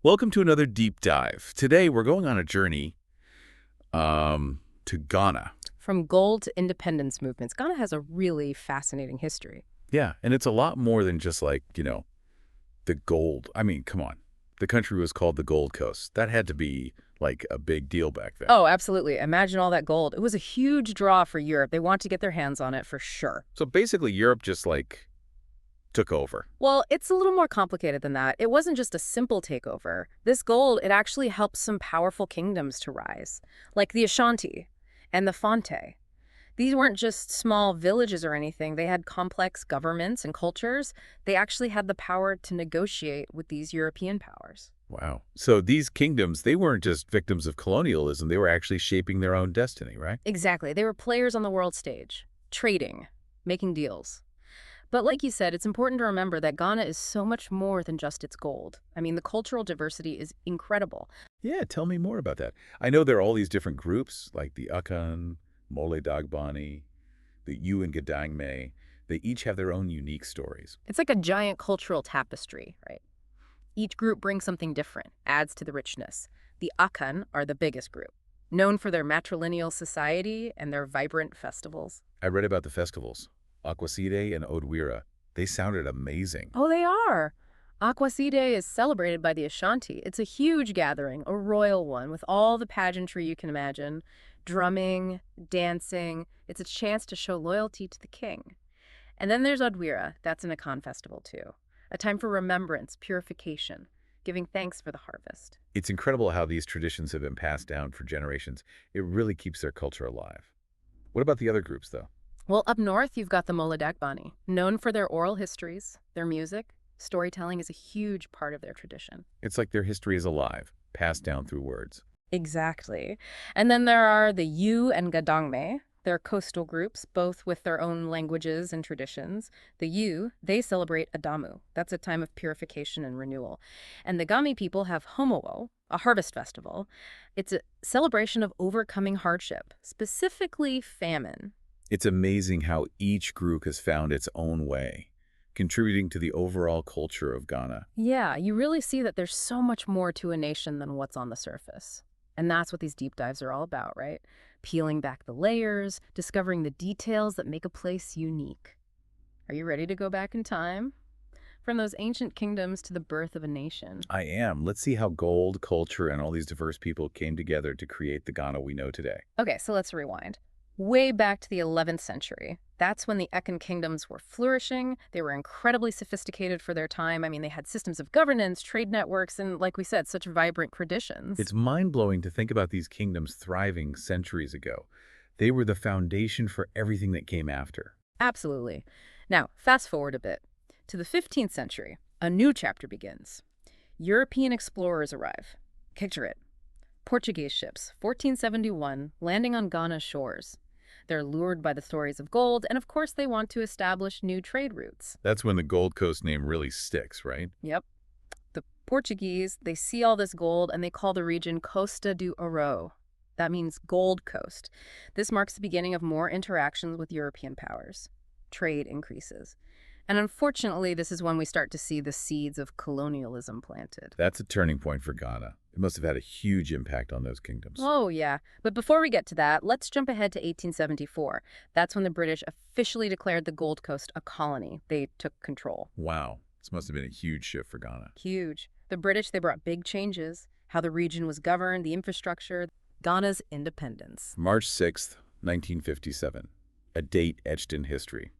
Welcome to another deep dive. Today we're going on a journey to Ghana. From gold to independence movements, Ghana has a really fascinating history. Yeah, and it's a lot more than just like, the gold. I mean, come on. The country was called the Gold Coast. That had to be like a big deal back then. Oh, absolutely. Imagine all that gold. It was a huge draw for Europe. They want to get their hands on it for sure. So basically Europe just like took over. Well, it's a little more complicated than that. It wasn't just a simple takeover. This gold, it actually helped some powerful kingdoms to rise, like the Ashanti and the Fonte. These weren't just small villages or anything. They had complex governments and cultures. They actually had the power to negotiate with these European powers. Wow. So these kingdoms, they weren't just victims of colonialism. They were actually shaping their own destiny, right? Exactly. They were players on the world stage, trading, making deals. But like you said, it's important to remember that Ghana is so much more than just its gold. I mean, the cultural diversity is incredible. Yeah, tell me more about that. I know there are all these different groups, like the Akan, Mole Dagbani, the Yu and Gadangme. They each have their own unique stories. It's like a giant cultural tapestry, right? Each group brings something different, adds to the richness. The Akan are the biggest group, known for their matrilineal society and their vibrant festivals. I read about the festivals, Akwaside and Odwira. They sounded amazing. Oh, they are. Akwaside is celebrated by the Ashanti. It's a huge gathering, a royal one, with all the pageantry you can imagine. Drumming, dancing. It's a chance to show loyalty to the king. And then there's Odwira. That's an Akan festival, too. A time for remembrance, purification, giving thanks for the harvest. It's incredible how these traditions have been passed down for generations. It really keeps their culture alive. What about the other groups, though? Well, up north, you've got the Dagbani, known for their oral histories, their music. Storytelling is a huge part of their tradition. It's like their history is alive, passed down through words. Exactly. And then there are the Yu and Gadangme. They're coastal groups, both with their own languages and traditions. The Yu, they celebrate Adamu. That's a time of purification and renewal. And the Gami people have Homowo, a harvest festival. It's a celebration of overcoming hardship, specifically famine. It's amazing how each group has found its own way, contributing to the overall culture of Ghana. Yeah, you really see that there's so much more to a nation than what's on the surface. And that's what these deep dives are all about, right? Peeling back the layers, discovering the details that make a place unique. Are you ready to go back in time? From those ancient kingdoms to the birth of a nation. I am. Let's see how gold, culture, and all these diverse people came together to create the Ghana we know today. Okay, so let's rewind. Way back to the 11th century. That's when the Akan kingdoms were flourishing. They were incredibly sophisticated for their time. I mean, they had systems of governance, trade networks, and like we said, such vibrant traditions. It's mind-blowing to think about these kingdoms thriving centuries ago. They were the foundation for everything that came after. Absolutely. Now, fast forward a bit. To the 15th century, a new chapter begins. European explorers arrive. Picture it. Portuguese ships, 1471, landing on Ghana's shores. They're lured by the stories of gold, and of course they want to establish new trade routes. That's when the Gold Coast name really sticks, right? Yep. The Portuguese, they see all this gold and they call the region Costa do Ouro. That means Gold Coast. This marks the beginning of more interactions with European powers. Trade increases. And unfortunately, this is when we start to see the seeds of colonialism planted. That's a turning point for Ghana. It must have had a huge impact on those kingdoms. Oh, yeah. But before we get to that, let's jump ahead to 1874. That's when the British officially declared the Gold Coast a colony. They took control. Wow. This must have been a huge shift for Ghana. Huge. The British, they brought big changes. How the region was governed, the infrastructure, Ghana's independence. March 6th, 1957. A date etched in history.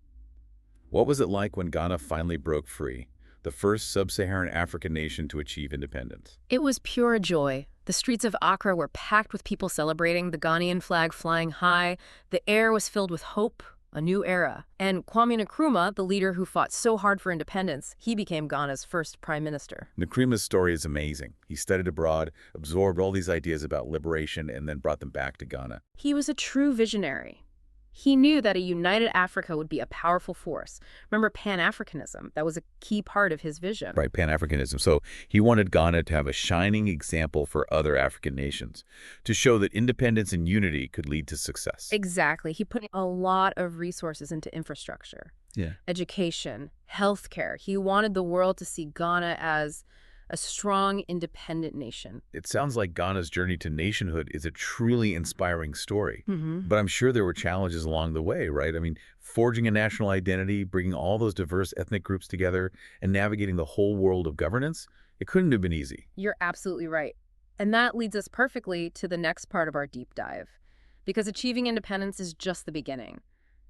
What was it like when Ghana finally broke free, the first sub-Saharan African nation to achieve independence? It was pure joy. The streets of Accra were packed with people celebrating, the Ghanaian flag flying high. The air was filled with hope, a new era. And Kwame Nkrumah, the leader who fought so hard for independence, he became Ghana's first prime minister. Nkrumah's story is amazing. He studied abroad, absorbed all these ideas about liberation, and then brought them back to Ghana. He was a true visionary. He knew that a united Africa would be a powerful force. Remember Pan-Africanism? That was a key part of his vision. Right, Pan-Africanism. So he wanted Ghana to have a shining example for other African nations, to show that independence and unity could lead to success. Exactly. He put a lot of resources into infrastructure, Yeah. education, healthcare. He wanted the world to see Ghana as a strong, independent nation. It sounds like Ghana's journey to nationhood is a truly inspiring story. Hmm. But I'm sure there were challenges along the way, right? I mean, forging a national identity, bringing all those diverse ethnic groups together, and navigating the whole world of governance, it couldn't have been easy. You're absolutely right. And that leads us perfectly to the next part of our deep dive. Because achieving independence is just the beginning.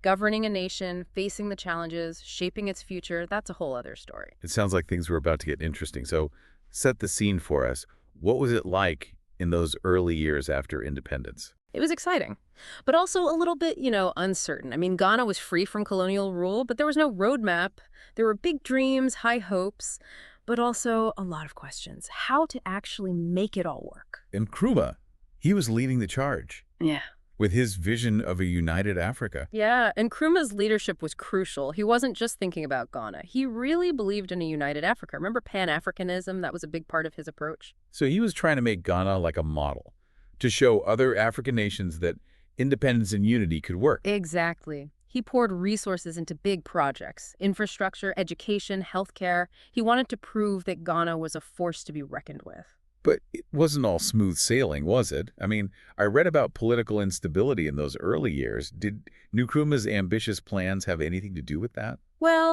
Governing a nation, facing the challenges, shaping its future, that's a whole other story. It sounds like things were about to get interesting. So set the scene for us. What was it like in those early years after independence? It was exciting, but also a little bit, uncertain. I mean, Ghana was free from colonial rule, but there was no roadmap. There were big dreams, high hopes, but also a lot of questions. How to actually make it all work. And Nkrumah, he was leading the charge Yeah. with his vision of a united Africa. Yeah, and Nkrumah's leadership was crucial. He wasn't just thinking about Ghana. He really believed in a united Africa. Remember Pan-Africanism? That was a big part of his approach. So he was trying to make Ghana like a model to show other African nations that independence and unity could work. Exactly. He poured resources into big projects, infrastructure, education, healthcare. He wanted to prove that Ghana was a force to be reckoned with. But it wasn't all smooth sailing, was it? I mean, I read about political instability in those early years. Did Nkrumah's ambitious plans have anything to do with that? Well,